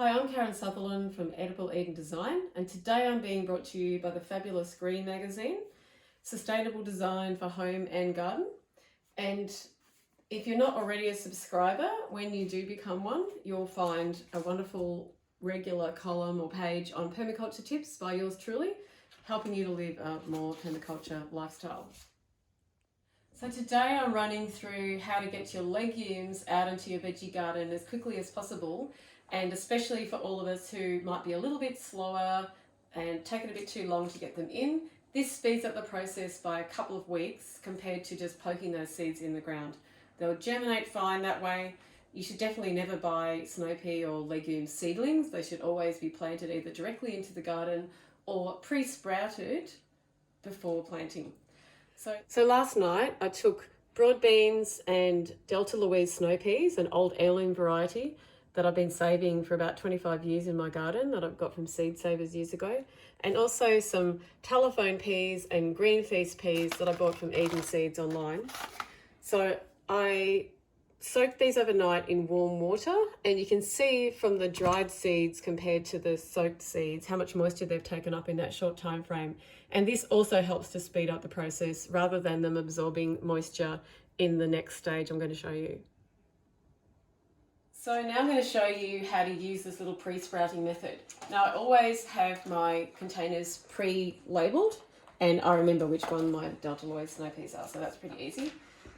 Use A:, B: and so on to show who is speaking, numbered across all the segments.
A: Hi, I'm Karen Sutherland from Edible Eden Design, and today I'm being brought to you by the fabulous Green magazine, Sustainable Design for Home and Garden. And if you're not already a subscriber, when you do become one, you'll find a wonderful regular column or page on permaculture tips by yours truly, helping you to live a more permaculture lifestyle. So today I'm running through how to get your legumes out into your veggie garden as quickly as possible, and especially for all of us who might be a little bit slower and take it a bit too long to get them in. This speeds up the process by a couple of weeks compared to just poking those seeds in the ground. They'll germinate fine that way. You should definitely never buy snow pea or legume seedlings. They should always be planted either directly into the garden or pre-sprouted before planting. So last night I took broad beans and Delta Louise snow peas, an old heirloom variety that I've been saving for about 25 years in my garden that I've got from Seed Savers years ago, and also some telephone peas and Greenfeast peas that I bought from Eden Seeds online. So I soaked these overnight in warm water, and you can see from the dried seeds compared to the soaked seeds how much moisture they've taken up in that short time frame. And this also helps to speed up the process rather than them absorbing moisture in the next stage I'm going to show you. So now I'm going to show you how to use this little pre-sprouting method. Now I always have my containers pre-labelled, and I remember which one my Delta Louise snow peas are, so that's pretty easy.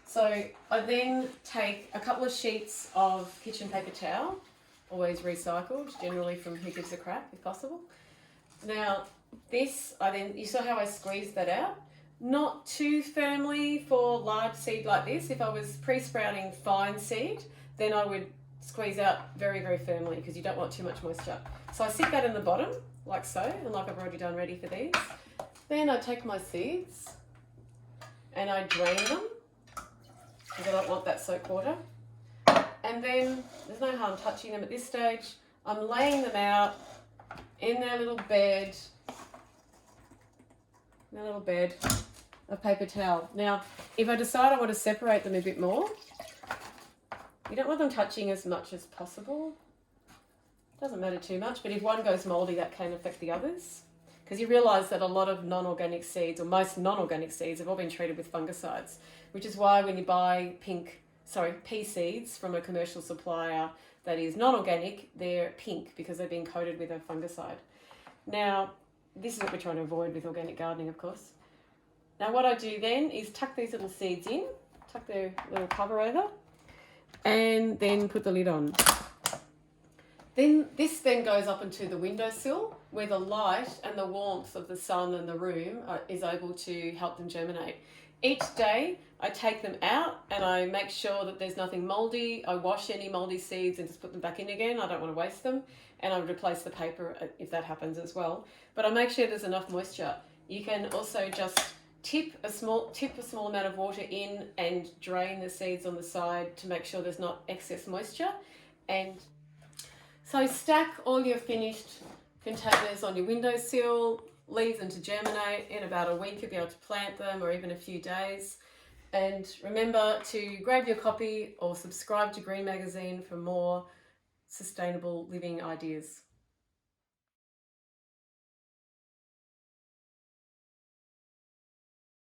A: So I then take a couple of sheets of kitchen paper towel, always recycled, generally from Who Gives a Crap if possible. Now this, you saw how I squeezed that out? Not too firmly for large seed like this. If I was pre-sprouting fine seed, then I would squeeze out very, very firmly because you don't want too much moisture. So I sit that in the bottom, like so, and like I've already done ready for these. Then I take my seeds and I drain them because I don't want that soaked water. And then there's no harm touching them at this stage. I'm laying them out in their little bed, of paper towel. Now, if I decide I want to separate them a bit more, you don't want them touching as much as possible. Doesn't matter too much, but if one goes mouldy, that can affect the others. Because you realise that a lot of non-organic seeds, or most non-organic seeds, have all been treated with fungicides, which is why when you buy pea seeds from a commercial supplier that is non-organic, they're pink because they've been coated with a fungicide. Now, this is what we're trying to avoid with organic gardening, of course. Now what I do then is tuck these little seeds in, tuck their little cover over, and then put the lid on. This then goes up into the windowsill where the light and the warmth of the sun and the room is able to help them germinate. Each day I take them out and I make sure that there's nothing mouldy. I wash any mouldy seeds and just put them back in again. I don't want to waste them, and I replace the paper if that happens as well. But I make sure there's enough moisture. You can also just tip a small amount of water in and drain the seeds on the side to make sure there's not excess moisture. And so stack all your finished containers on your windowsill, leave them to germinate. In about a week you'll be able to plant them, or even a few days. And remember to grab your copy or subscribe to Green Magazine for more sustainable living ideas.